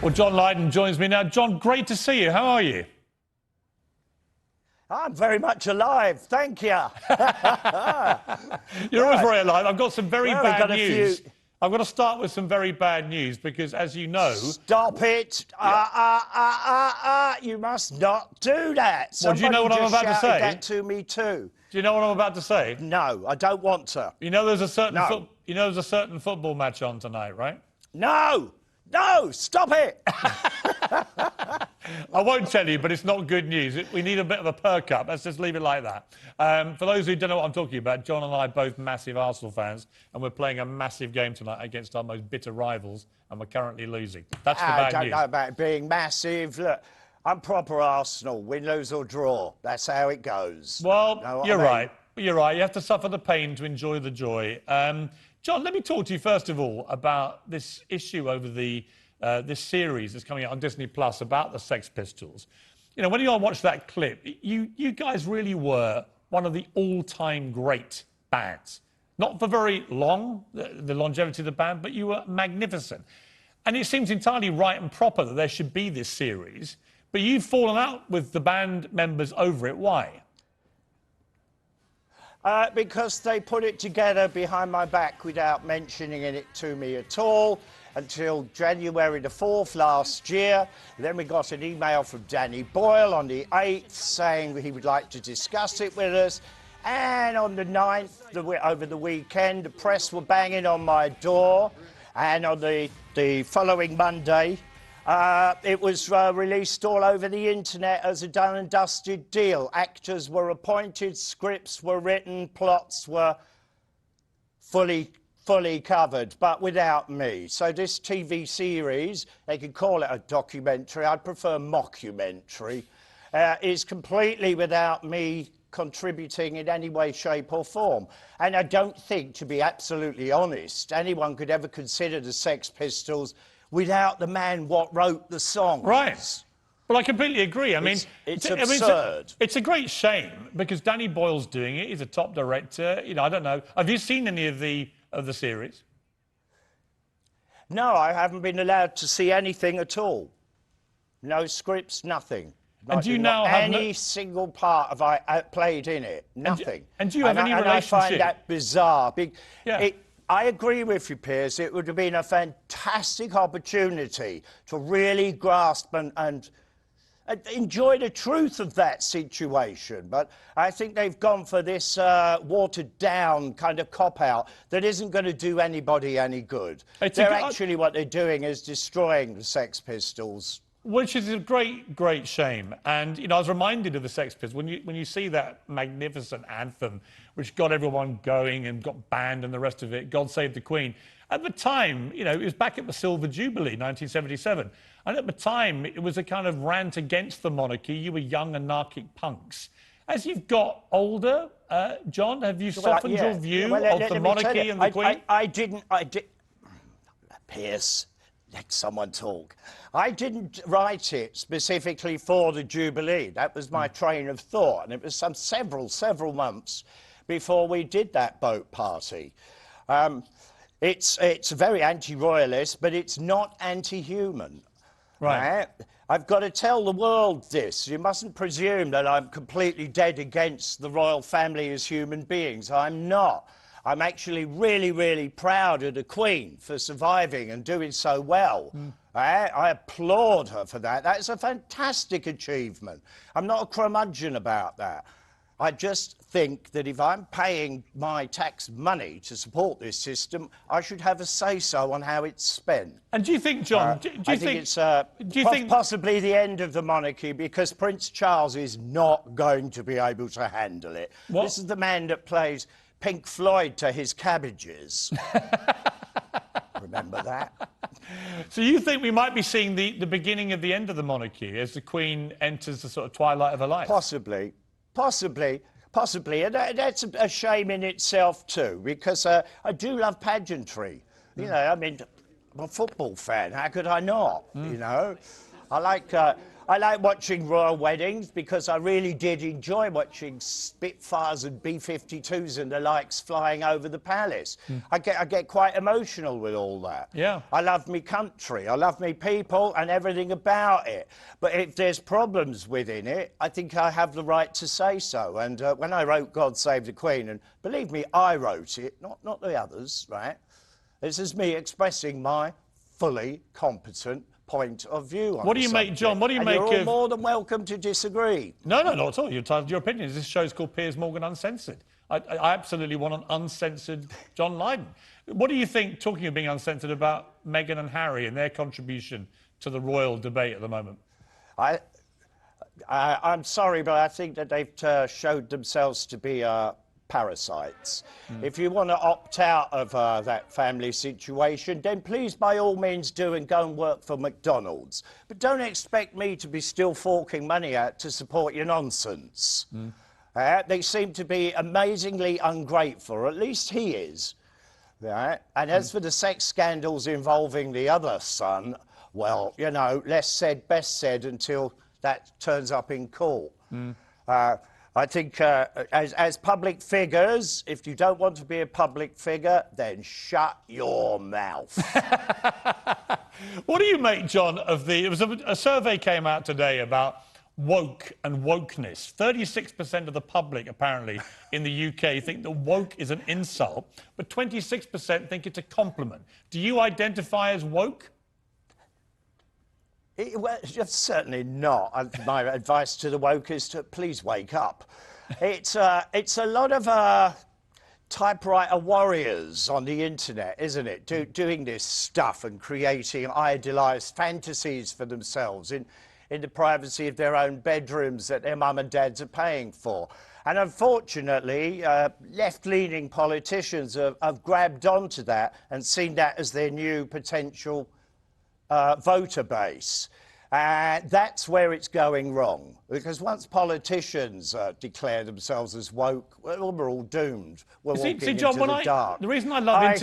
Well, John Lydon joins me now. John, great to see you. How are you? I'm very much alive, thank you. You're always very alive. I've got some very bad news. Few... I've got to start with some very bad news because, as you know... Stop it. You must not do that. Well, do you know what I'm about to say? That to me too. Do you know what I'm about to say? No, I don't want to. You know there's a certain football match on tonight, right? No! No! Stop it! I won't tell you, but it's not good news. We need a bit of a perk up. Let's just leave it like that. For those who don't know what I'm talking about, John and I are both massive Arsenal fans, and we're playing a massive game tonight against our most bitter rivals, and we're currently losing. That's the bad news. I don't know about being massive. Look, I'm proper Arsenal. Win, lose or draw. That's how it goes. Well, you're right. You're right. You have to suffer the pain to enjoy the joy. John, let me talk to you first of all about this issue over this series that's coming out on Disney Plus about the Sex Pistols. You know, when you all watch that clip, you guys really were one of the all-time great bands. Not for very long, the longevity of the band, but you were magnificent. And it seems entirely right and proper that there should be this series, but you've fallen out with the band members over it. Why? Because they put it together behind my back without mentioning it to me at all until January the 4th last year. Then we got an email from Danny Boyle on the 8th saying he would like to discuss it with us. And on the 9th, over the weekend, the press were banging on my door. And on the following Monday, it was released all over the internet as a done and dusted deal. Actors were appointed, scripts were written, plots were fully covered, but without me. So this TV series, they could call it a documentary, I'd prefer mockumentary, is completely without me contributing in any way, shape or form. And I don't think, to be absolutely honest, anyone could ever consider the Sex Pistols without the man what wrote the songs. Right. Well, I completely agree. I mean, it's absurd. It's a great shame because Danny Boyle's doing it. He's a top director. You know, I don't know. Have you seen any of the series? No, I haven't been allowed to see anything at all. No scripts, nothing. And do you now have any single part of I played in it? Nothing. And do you have any relationship? And I find that bizarre. Yeah. I agree with you, Piers. It would have been a fantastic opportunity to really grasp and enjoy the truth of that situation. But I think they've gone for this watered-down kind of cop-out that isn't going to do anybody any good. What they're doing is destroying the Sex Pistols. Which is a great shame. And, you know, I was reminded of the Sex Pistols. When you see that magnificent anthem, which got everyone going and got banned and the rest of it, God Save the Queen. At the time, you know, it was back at the Silver Jubilee, 1977. And at the time, it was a kind of rant against the monarchy. You were young anarchic punks. As you've got older, John, have you softened your view of the monarchy and the Queen? I didn't. Piers, let someone talk. I didn't write it specifically for the Jubilee. That was my train of thought. And it was several months before we did that boat party. It's very anti-royalist, but it's not anti-human. Right. I've got to tell the world this. You mustn't presume that I'm completely dead against the royal family as human beings. I'm not. I'm actually really proud of the Queen for surviving and doing so well. I applaud her for that. That is a fantastic achievement. I'm not a curmudgeon about that. I just think that if I'm paying my tax money to support this system, I should have a say-so on how it's spent. And do you think, John, I think it's possibly the end of the monarchy because Prince Charles is not going to be able to handle it. What? This is the man that plays Pink Floyd to his cabbages. Remember that? So you think we might be seeing the beginning of the end of the monarchy as the Queen enters the sort of twilight of her life? Possibly. And that's a shame in itself too, because I do love pageantry. You know, I mean, I'm a football fan. How could I not? You know, I I like watching royal weddings because I really did enjoy watching Spitfires and B-52s and the likes flying over the palace. I get quite emotional with all that. Yeah. I love me country, I love me people and everything about it. But if there's problems within it, I think I have the right to say so. And when I wrote God Save the Queen, and believe me, I wrote it, not the others, right? This is me expressing my fully competent point of view on What do you make, John? What do you make you're all of... more than welcome to disagree. No, not at all. You're entitled to your opinions. This show's called Piers Morgan Uncensored. I absolutely want an uncensored John Lydon. What do you think, talking of being uncensored, about Meghan and Harry and their contribution to the royal debate at the moment? I'm sorry, but I think that they've showed themselves to be parasites. If you want to opt out of that family situation, then please, by all means, do and go and work for McDonald's. But don't expect me to be still forking money out to support your nonsense. They seem to be amazingly ungrateful, or at least he is. Right? And as for the sex scandals involving the other son, well, you know, less said, best said until that turns up in court. I think as public figures, if you don't want to be a public figure, then shut your mouth. What do you make, John, of the... It was a survey came out today about woke and wokeness. 36% of the public, apparently, in the UK think that woke is an insult, but 26% think it's a compliment. Do you identify as woke? Well, certainly not. My advice to the woke is to please wake up. It's a lot of typewriter warriors on the internet, isn't it? Doing this stuff and creating idealised fantasies for themselves in the privacy of their own bedrooms that their mum and dads are paying for. And unfortunately, left-leaning politicians have grabbed onto that and seen that as their new potential voter base. That's where it's going wrong, because once politicians declare themselves as woke, well, we're all doomed. We're walking John, into the dark. The reason I love I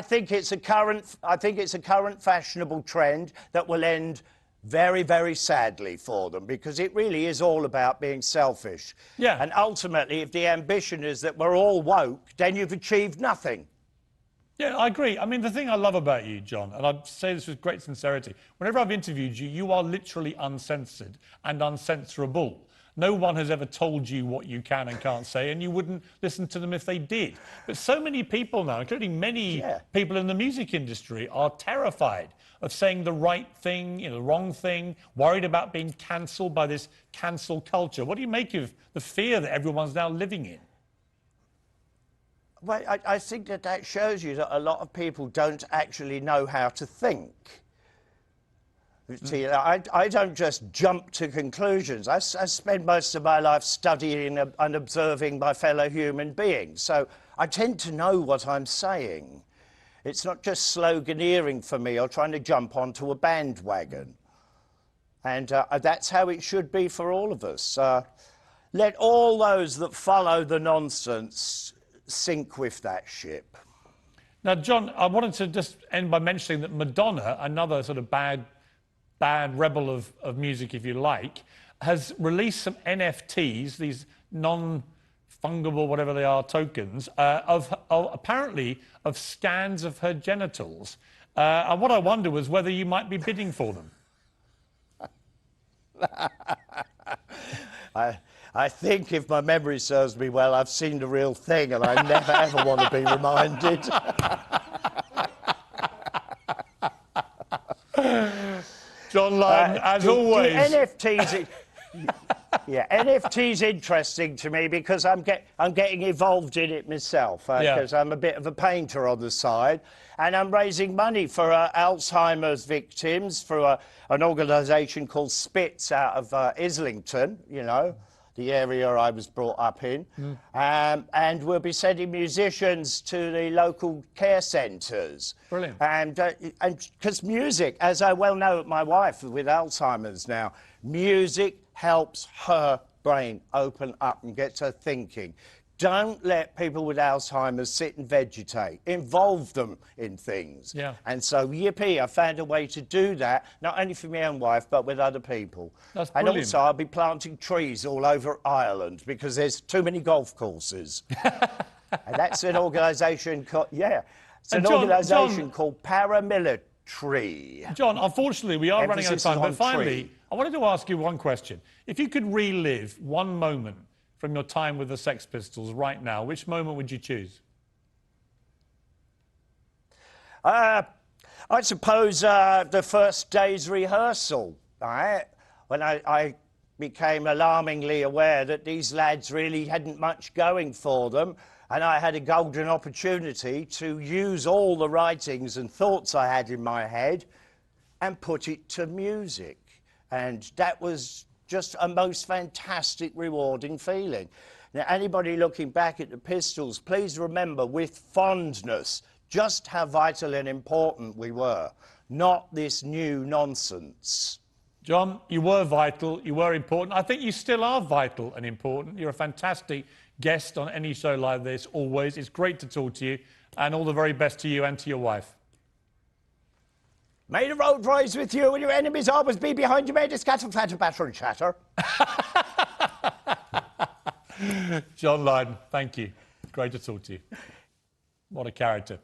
think it's a current fashionable trend that will end very, very sadly for them, because it really is all about being selfish. Yeah. And ultimately, if the ambition is that we're all woke, then you've achieved nothing. Yeah, I agree. I mean, the thing I love about you, John, and I say this with great sincerity, whenever I've interviewed you, you are literally uncensored and uncensorable. No one has ever told you what you can and can't say, and you wouldn't listen to them if they did. But so many people now, including many people in the music industry, are terrified of saying the right thing, you know, the wrong thing, worried about being cancelled by this cancel culture. What do you make of the fear that everyone's now living in? Well, I think that shows you that a lot of people don't actually know how to think. See, I don't just jump to conclusions. I spend most of my life studying and observing my fellow human beings, so I tend to know what I'm saying. It's not just sloganeering for me or trying to jump onto a bandwagon. And that's how it should be for all of us. Let all those that follow the nonsense sink with that ship. Now, John, I wanted to just end by mentioning that Madonna, another sort of bad rebel of music, if you like, has released some NFTs, these non-fungible, whatever they are, tokens, apparently of scans of her genitals. And what I wonder was whether you might be bidding for them. I think, if my memory serves me well, I've seen the real thing, and I never ever want to be reminded. John Lydon, as always. NFTs, NFTs interesting to me because I'm getting involved in it myself, because I'm a bit of a painter on the side, and I'm raising money for Alzheimer's victims for an organisation called Spitz out of Islington, you know, the area I was brought up in. And we'll be sending musicians to the local care centres. Brilliant. And because music, as I well know, my wife with Alzheimer's now, music helps her brain open up and get her thinking. Don't let people with Alzheimer's sit and vegetate. Involve them in things. Yeah. And so, yippee, I found a way to do that, not only for my own wife, but with other people. That's and brilliant. also, I'll be planting trees all over Ireland because there's too many golf courses. And that's an organisation called, it's an organisation called Paramilitary. John, unfortunately, we are running out of Emphasis time. is But on finally, tree. I wanted to ask you one question. If you could relive one moment from your time with the Sex Pistols right now, which moment would you choose? I suppose the first day's rehearsal, right? When I became alarmingly aware that these lads really hadn't much going for them, and I had a golden opportunity to use all the writings and thoughts I had in my head and put it to music. And that was just a most fantastic, rewarding feeling. Now, anybody looking back at the Pistols, please remember with fondness just how vital and important we were, not this new nonsense. John, you were vital, you were important. I think you still are vital and important. You're a fantastic guest on any show like this, always. It's great to talk to you, and all the very best to you and to your wife. May the road rise with you and your enemies always be behind you. May the scatter, flatter, batter and chatter. John Lydon, thank you. Great to talk to you. What a character.